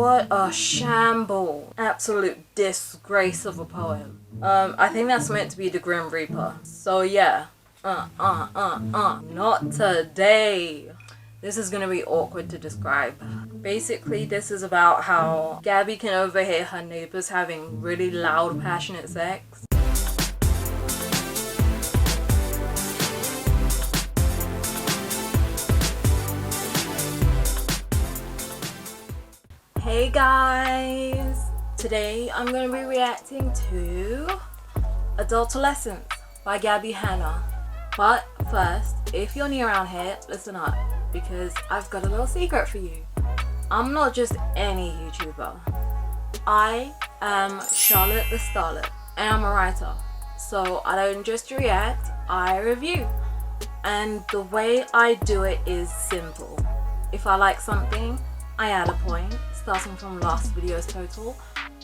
What a shamble. Absolute disgrace of a poem. I think that's meant to be the Grim Reaper. So yeah. Not today. This is gonna be awkward to describe. Basically, this is about how Gabbie can overhear her neighbors having really loud, passionate sex. Hey guys! Today I'm going to be reacting to Adultolescence by Gabbie Hanna. But first, if you're new around here, listen up, because I've got a little secret for you. I'm not just any YouTuber. I am Charlotte the Starlet, and I'm a writer. So I don't just react, I review. And the way I do it is simple. If I like something, I add a point, starting from last video's total,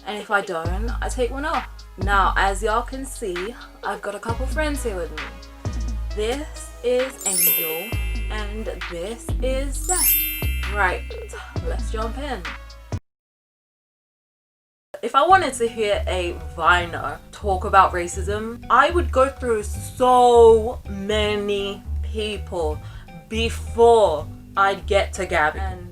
and if I don't, I take one off. Now, as y'all can see, I've got a couple friends here with me. This is Angel, and this is Seth. Right, let's jump in. If I wanted to hear a Viner talk about racism, I would go through so many people before I'd get to Gabbie. And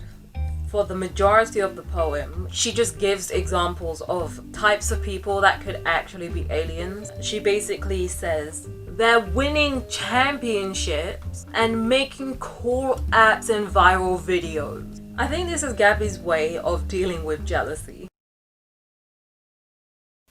for the majority of the poem, she just gives examples of types of people that could actually be aliens. She basically says they're winning championships and making cool apps and viral videos. I think this is Gabbie's way of dealing with jealousy.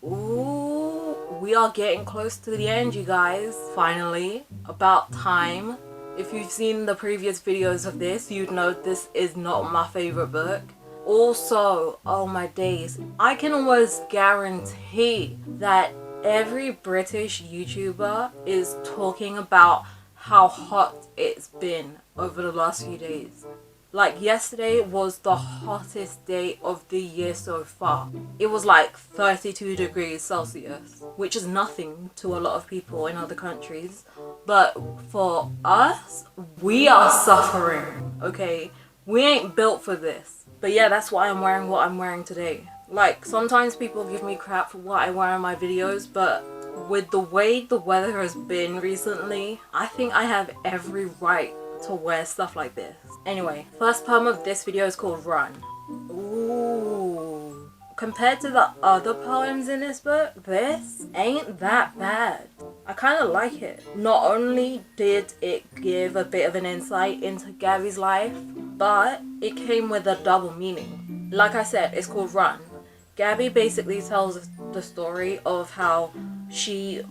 Ooh, we are getting close to the end, you guys. Finally, about time. If you've seen the previous videos of this, you'd know this is not my favorite book. Also, oh my days, I can almost guarantee that every British YouTuber is talking about how hot it's been over the last few days. Like yesterday was the hottest day of the year so far. It was like 32 degrees Celsius, which is nothing to a lot of people in other countries. But for us, we are suffering, okay? We ain't built for this. But yeah, that's why I'm wearing what I'm wearing today. Like, sometimes people give me crap for what I wear in my videos, but with the way the weather has been recently, I think I have every right to wear stuff like this. Anyway, first poem of this video is called Run. Ooh. Compared to the other poems in this book, this ain't that bad. I kind of like it. Not only did it give a bit of an insight into Gabbie's life, but it came with a double meaning. Like I said, it's called Run. Gabbie basically tells the story of how she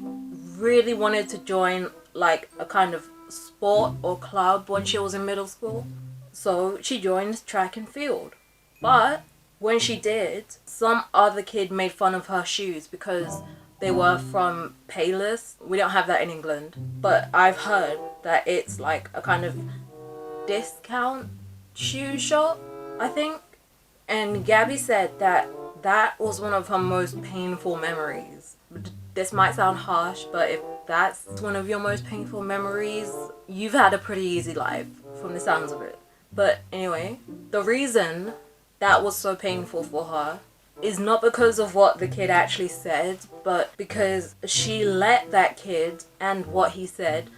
really wanted to join like a kind of sport or club when she was in middle school. So she joined track and field. But when she did, some other kid made fun of her shoes because they were from Payless. We don't have that in England, but I've heard that it's like a kind of discount shoe shop, I think. And Gabbie said that that was one of her most painful memories. This might sound harsh, but if that's one of your most painful memories, you've had a pretty easy life from the sounds of it. But anyway, the reason that was so painful for her is not because of what the kid actually said, but because she let that kid and what he said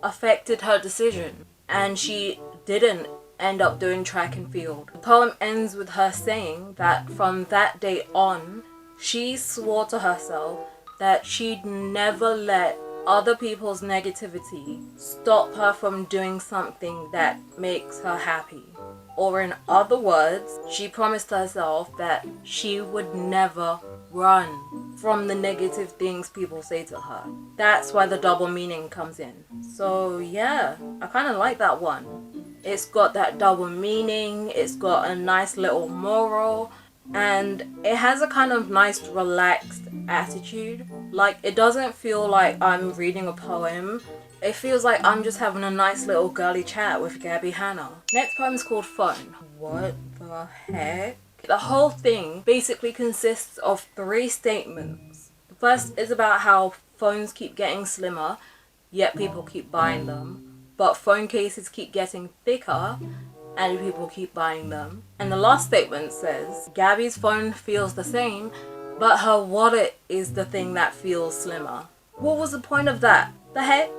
affected her decision, and she didn't end up doing track and field. The poem ends with her saying that from that day on, she swore to herself that she'd never let other people's negativity stop her from doing something that makes her happy. Or in other words, she promised herself that she would never run from the negative things people say to her. That's why the double meaning comes in. So yeah, I kind of like that one. It's got that double meaning, it's got a nice little moral, and it has a kind of nice relaxed attitude. Like, it doesn't feel like I'm reading a poem. It feels like I'm just having a nice little girly chat with Gabbie Hanna. Next poem is called Phone. What the heck? The whole thing basically consists of 3 statements. The first is about how phones keep getting slimmer, yet people keep buying them. But phone cases keep getting thicker, and people keep buying them. And the last statement says, Gabbie's phone feels the same, but her wallet is the thing that feels slimmer. What was the point of that? The heck?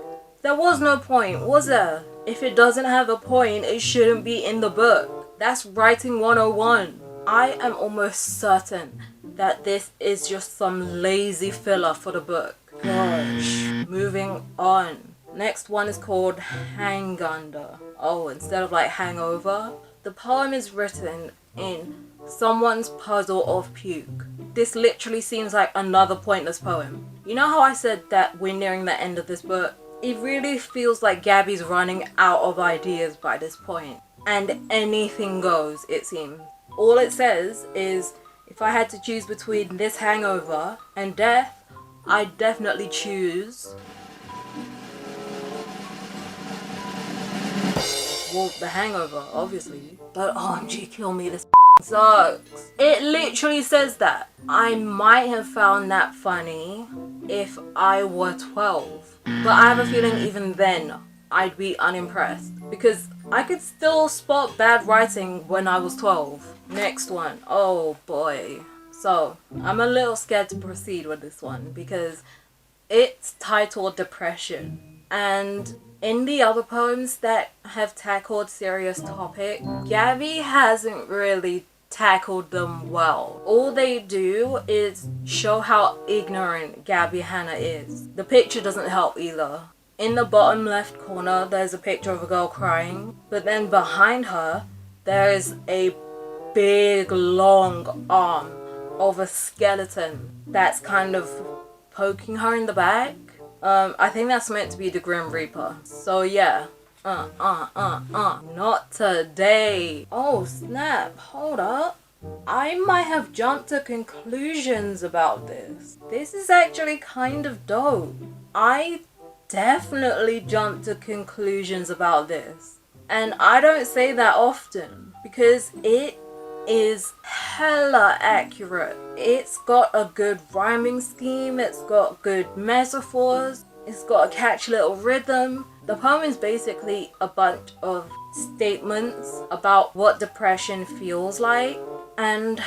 There was no point, was there? If it doesn't have a point, it shouldn't be in the book. That's writing 101. I am almost certain that this is just some lazy filler for the book. Gosh. Moving on. Next one is called Hang Under. Oh, instead of like hangover. The poem is written in someone's puddle of puke. This literally seems like another pointless poem. You know how I said that we're nearing the end of this book? It really feels like Gabbie's running out of ideas by this point. And anything goes, it seems. All it says is, if I had to choose between this hangover and death, I'd definitely choose... well, the hangover, obviously. But OMG, kill me, this sucks. It literally says that. I might have found that funny if I were 12. But I have a feeling even then, I'd be unimpressed. Because I could still spot bad writing when I was 12. Next one. Oh boy. So, I'm a little scared to proceed with this one because it's titled Depression. And in the other poems that have tackled serious topics, Gabbie hasn't really tackled them well. All they do is show how ignorant Gabbie Hanna is. The picture doesn't help either. In the bottom left corner, there's a picture of a girl crying, but then behind her, there is a big long arm of a skeleton that's kind of poking her in the back. I think that's meant to be the Grim Reaper. So yeah. Not today. Oh snap, hold up. I might have jumped to conclusions about this. This is actually kind of dope. I definitely jumped to conclusions about this. And I don't say that often because it is hella accurate. It's got a good rhyming scheme, it's got good metaphors, it's got a catchy little rhythm. The poem is basically a bunch of statements about what depression feels like, and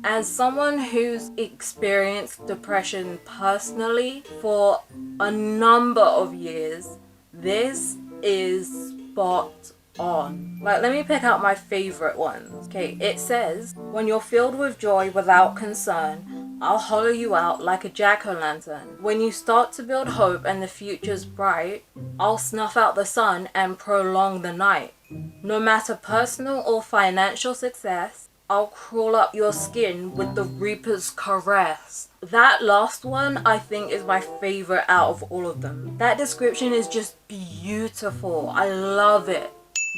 as someone who's experienced depression personally for a number of years, this is spot on. Like, let me pick out my favorite ones. Okay, it says, when you're filled with joy without concern, I'll hollow you out like a jack-o'-lantern. When you start to build hope and the future's bright, I'll snuff out the sun and prolong the night. No matter personal or financial success, I'll crawl up your skin with the reaper's caress. That last one I think is my favorite out of all of them. That description is just beautiful. I love it.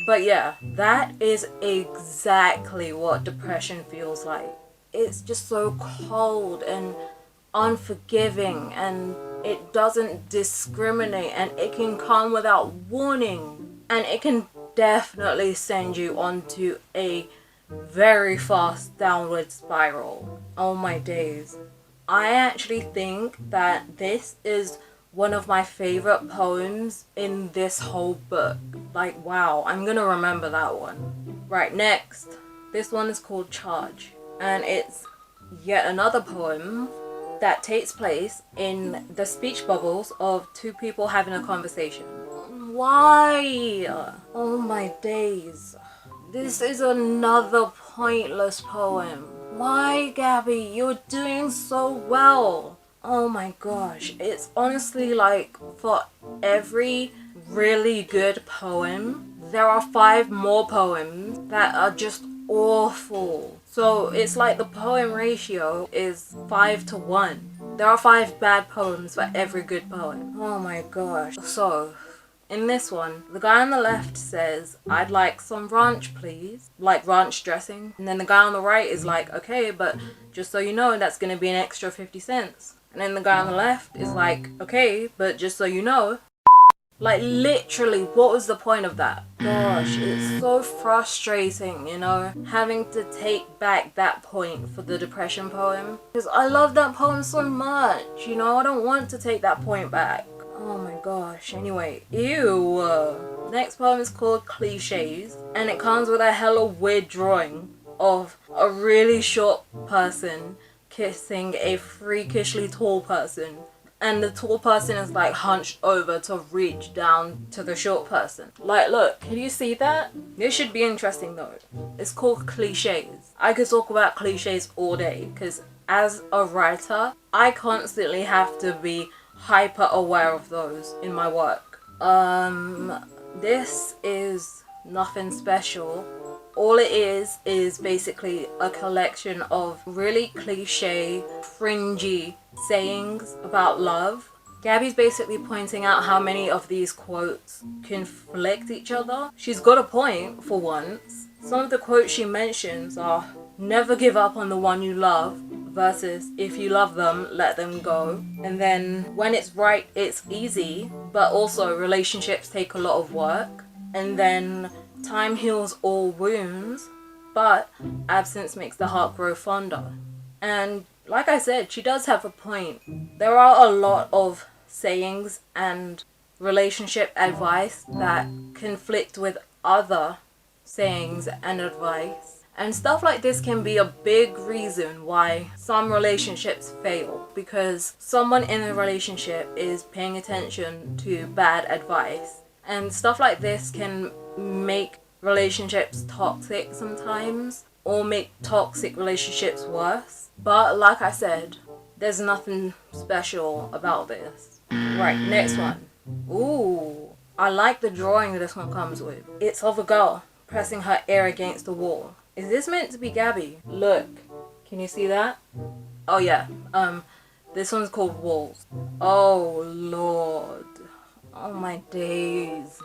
But yeah, that is exactly what depression feels like. It's just so cold and unforgiving, and it doesn't discriminate, and it can come without warning, and it can definitely send you onto a very fast downward spiral. Oh my days. I actually think that this is one of my favorite poems in this whole book. Like, wow, I'm gonna remember that one. Right, next. This one is called Charge, and it's yet another poem that takes place in the speech bubbles of two people having a conversation. Why? Oh my days. This is another pointless poem. Why, Gabbie? You're doing so well. Oh my gosh. It's honestly like, for every really good poem, there are 5 more poems that are just awful. So it's like the poem ratio is 5 to 1. There are 5 bad poems for every good poem. Oh my gosh. So in this one, the guy on the left says, I'd like some ranch please, like ranch dressing. And then the guy on the right is like, okay, but just so you know, that's gonna be an extra 50 cents. And then the guy on the left is like, okay, but just so you know. Like, literally, what was the point of that? Gosh, it's so frustrating, you know, having to take back that point for the depression poem. Because I love that poem so much, you know, I don't want to take that point back. Oh my gosh. Anyway, ew. Next poem is called Cliches, and it comes with a hella weird drawing of a really short person kissing a freakishly tall person. And the tall person is like hunched over to reach down to the short person. Like, look, can you see that? This should be interesting though. It's called Cliches. I could talk about cliches all day because as a writer, I constantly have to be hyper aware of those in my work. This is nothing special. All it is basically a collection of really cliche, fringy sayings about love. Gabbie's basically pointing out how many of these quotes conflict each other. She's got a point for once. Some of the quotes she mentions are never give up on the one you love versus if you love them, let them go. And then when it's right, it's easy, but also relationships take a lot of work. And then time heals all wounds, but absence makes the heart grow fonder. And like I said, she does have a point. There are a lot of sayings and relationship advice that conflict with other sayings and advice. And stuff like this can be a big reason why some relationships fail, because someone in the relationship is paying attention to bad advice. And stuff like this can make relationships toxic sometimes, or make toxic relationships worse. But like I said, there's nothing special about this. Right, next one. Ooh, I like the drawing this one comes with. It's of a girl pressing her ear against the wall. Is this meant to be Gabbie? Look, can you see that? Oh yeah, this one's called Walls. Oh lord. Oh my days.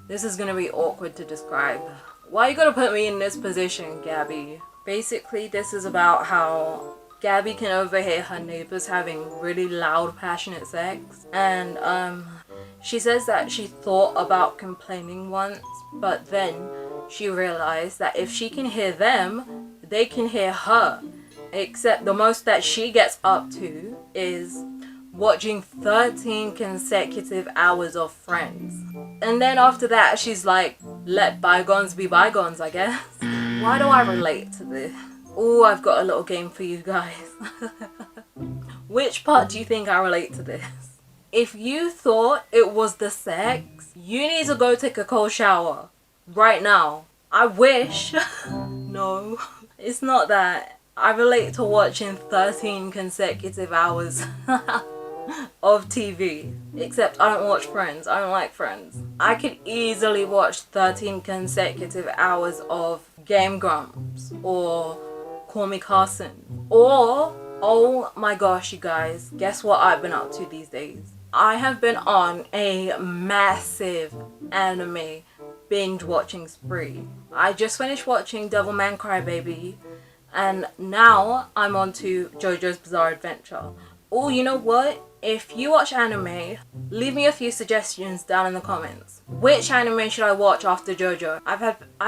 This is gonna be awkward to describe. Why you gotta put me in this position, Gabbie? Basically, this is about how Gabbie can overhear her neighbors having really loud, passionate sex. And she says that she thought about complaining once, but then she realized that if she can hear them, they can hear her. Except the most that she gets up to is watching 13 consecutive hours of Friends. And then after that, she's like, let bygones be bygones, I guess. Why do I relate to this? Oh, I've got a little game for you guys. Which part do you think I relate to this? If you thought it was the sex, you need to go take a cold shower. Right now. I wish. No, it's not that. I relate to watching 13 consecutive hours of TV. Except I don't watch Friends. I don't like Friends. I could easily watch 13 consecutive hours of Game Grumps or Call Me Carson. Or, oh my gosh, you guys, guess what I've been up to these days? I have been on a massive anime binge watching spree. I just finished watching Devilman Crybaby, and now I'm on to JoJo's Bizarre Adventure. Oh, you know what? If you watch anime, leave me a few suggestions down in the comments. Which anime should I watch after JoJo? I've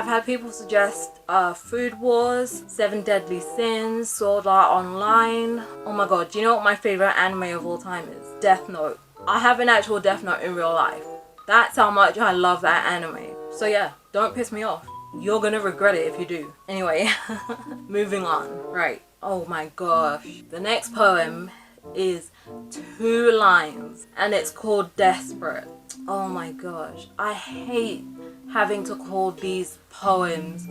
had people suggest Food Wars, 7 Deadly Sins, Sword Art Online. Oh my god, do you know what my favorite anime of all time is? Death Note. I have an actual Death Note in real life. That's how much I love that anime. So yeah, don't piss me off. You're gonna regret it if you do. Anyway, moving on. Right. Oh my gosh. The next poem is 2 lines and it's called Desperate. Oh my gosh. I hate having to call these poems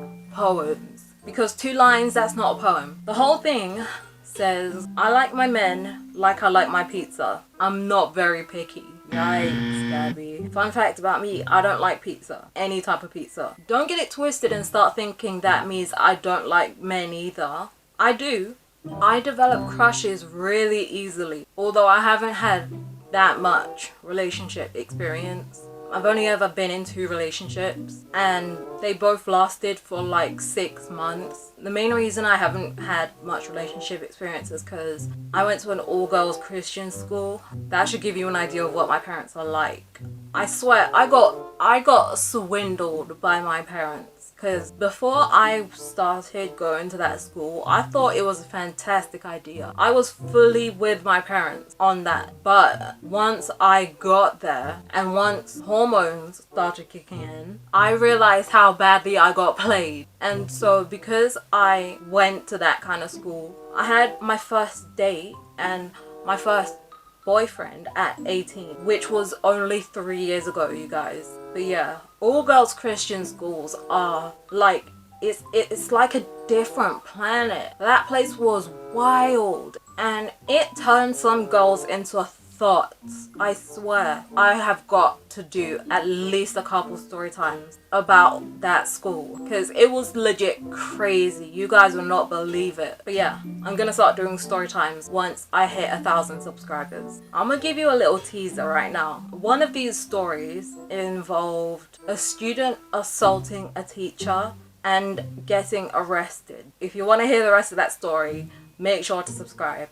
because 2 lines, that's not a poem. The whole thing says, I like my men like I like my pizza. I'm not very picky. Yikes, Gabbie. Fun fact about me, I don't like pizza. Any type of pizza. Don't get it twisted and start thinking that means I don't like men either. I do. I develop crushes really easily. Although I haven't had that much relationship experience. I've only ever been in 2 relationships and they both lasted for like 6 months. The main reason I haven't had much relationship experience is because I went to an all-girls Christian school. That should give you an idea of what my parents are like. I swear, I got swindled by my parents. because before I started going to that school, I thought it was a fantastic idea. I was fully with my parents on that. But once I got there and once hormones started kicking in, I realized how badly I got played. And so because I went to that kind of school, I had my first date and my first boyfriend at 18, which was only 3 years ago, you guys. But yeah, all girls Christian schools are like, it's like a different planet. That place was wild and it turned some girls into thoughts. I swear I have got to do at least a couple story times about that school because it was legit crazy. You guys will not believe it. But yeah, I'm gonna start doing story times once I hit 1,000 subscribers. I'm gonna give you a little teaser right now. One of these stories involved a student assaulting a teacher and getting arrested. If you want to hear the rest of that story, make sure to subscribe.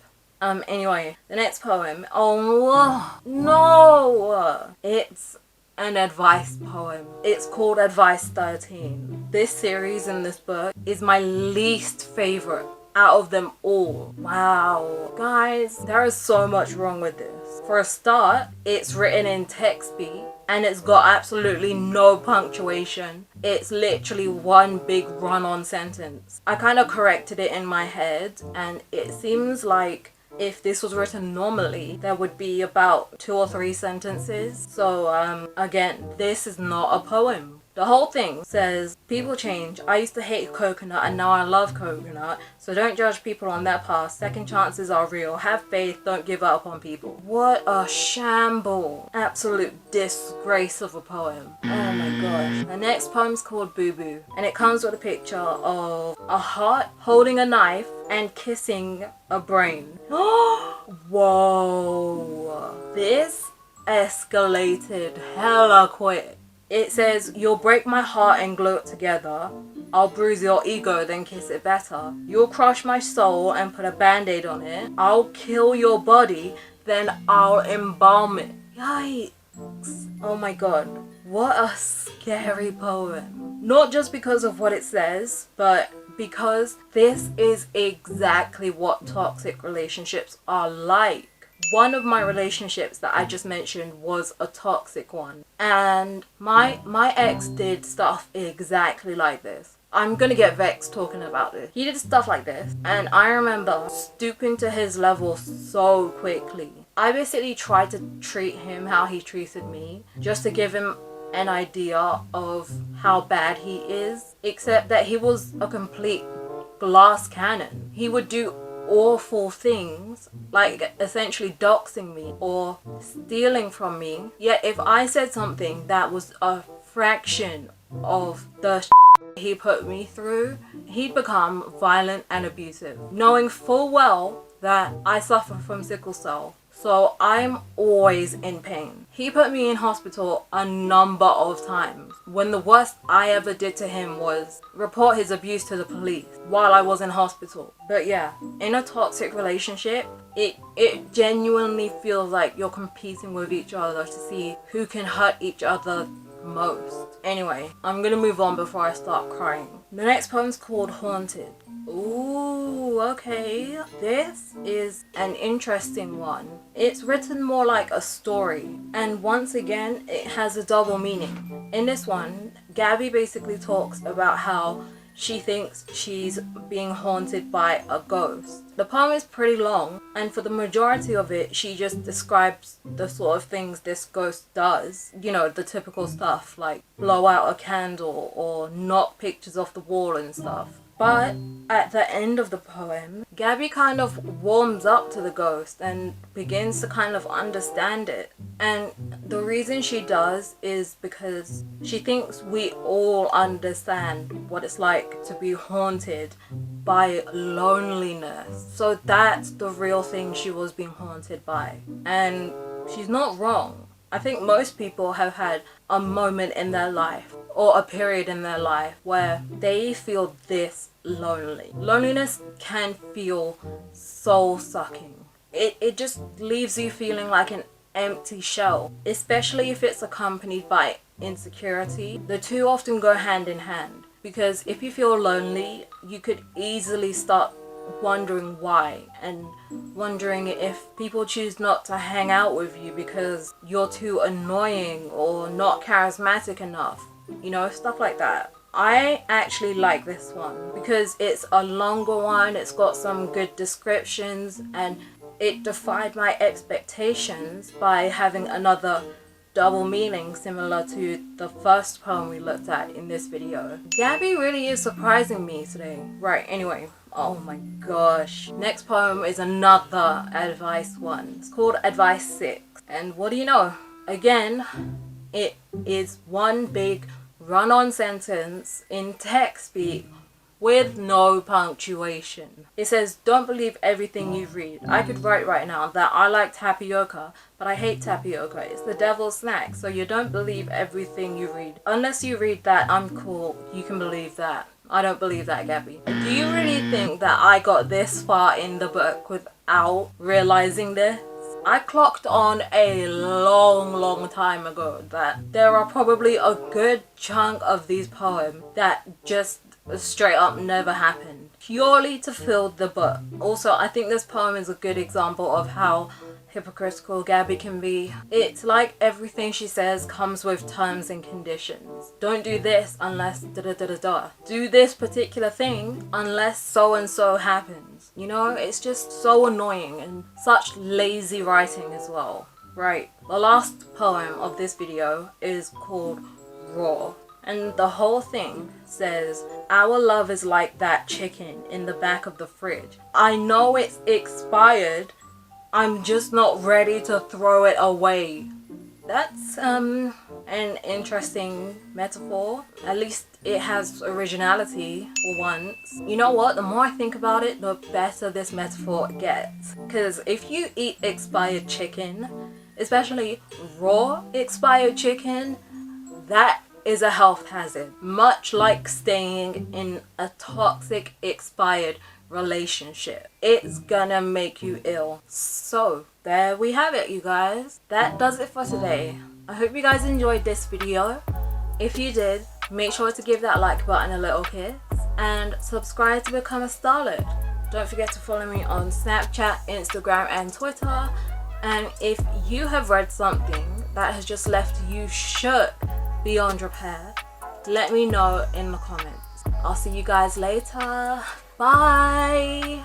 Anyway, the next poem, oh no, it's an advice poem. It's called Advice 13. This series in this book is my least favorite out of them all. Wow. Guys, there is so much wrong with this. For a start, it's written in text beat and it's got absolutely no punctuation. It's literally one big run-on sentence. I kind of corrected it in my head and it seems like if this was written normally, there would be about 2 or 3 sentences. So again, this is not a poem. The whole thing says, people change. I used to hate coconut and now I love coconut. So don't judge people on their past. Second chances are real. Have faith. Don't give up on people. What a shamble. Absolute disgrace of a poem. Oh my gosh. The next poem's called Booboo. And it comes with a picture of a heart holding a knife and kissing a brain. Whoa. This escalated hella quick. It says, you'll break my heart and glue it together. I'll bruise your ego, then kiss it better. You'll crush my soul and put a band-aid on it. I'll kill your body, then I'll embalm it. Yikes. Oh my god. What a scary poem. Not just because of what it says, but because this is exactly what toxic relationships are like. One of my relationships that I just mentioned was a toxic one, and my ex did stuff exactly like this. I'm gonna get vexed talking about this. He did stuff like this and I remember stooping to his level so quickly. I basically tried to treat him how he treated me just to give him an idea of how bad he is, except that he was a complete glass cannon. He would do awful things like essentially doxing me or stealing from me, yet if I said something that was a fraction of the he put me through, he'd become violent and abusive, knowing full well that I suffer from sickle cell, so I'm always in pain. He put me in hospital a number of times, when the worst I ever did to him was report his abuse to the police while I was in hospital. But yeah, in a toxic relationship, it genuinely feels like you're competing with each other to see who can hurt each other most. Anyway, I'm gonna move on before I start crying. The next poem's called Haunted. Ooh, okay. This is an interesting one. It's written more like a story, and once again, it has a double meaning. In this one, Gabbie basically talks about how she thinks she's being haunted by a ghost. The poem is pretty long, and for the majority of it, she just describes the sort of things this ghost does. You know, the typical stuff like blow out a candle or knock pictures off the wall and stuff. But at the end of the poem, Gabbie kind of warms up to the ghost and begins to kind of understand it. And the reason she does is because she thinks we all understand what it's like to be haunted by loneliness. So that's the real thing she was being haunted by. And she's not wrong. I think most people have had a moment in their life or a period in their life where they feel this lonely. Loneliness can feel soul-sucking. It just leaves you feeling like an empty shell, especially if it's accompanied by insecurity. The two often go hand in hand, because if you feel lonely, you could easily start wondering why, and wondering if people choose not to hang out with you because you're too annoying or not charismatic enough, you know, stuff like that. I actually like this one because it's a longer one, it's got some good descriptions, and it defied my expectations by having another double meaning similar to the first poem we looked at in this video. Gabbie really is surprising me today. Right, anyway, oh my gosh. Next poem is another advice one. It's called Advice 6. And what do you know? Again, it is one big run-on sentence in text speak with no punctuation. It says, don't believe everything you read. I could write right now that I like tapioca, but I hate tapioca. It's the devil's snack, so you don't believe everything you read. Unless you read that I'm cool, you can believe that. I don't believe that, Gabbie. Do you really think that I got this far in the book without realizing this? I clocked on a long time ago that there are probably a good chunk of these poems that just straight up never happened, purely to fill the book. Also, I think this poem is a good example of how hypocritical Gabbie can be. It's like everything she says comes with terms and conditions. Don't do this unless da-da-da-da-da. Do this particular thing unless so and so happens. You know, it's just so annoying and such lazy writing as well. Right, the last poem of this video is called Raw. And the whole thing says, our love is like that chicken in the back of the fridge. I know it's expired, I'm just not ready to throw it away. That's an interesting metaphor. At least it has originality for once. You know what? The more I think about it, the better this metaphor gets. Because if you eat expired chicken, especially raw expired chicken, that is a health hazard. Much like staying in a toxic expired relationship. It's gonna make you ill. So there we have it, you guys. That does it for today. I hope you guys enjoyed this video. If you did, make sure to give that like button a little kiss and subscribe to become a starlet. Don't forget to follow me on Snapchat, Instagram and Twitter. And if you have read something that has just left you shook beyond repair, let me know in the comments. I'll see you guys later. Bye.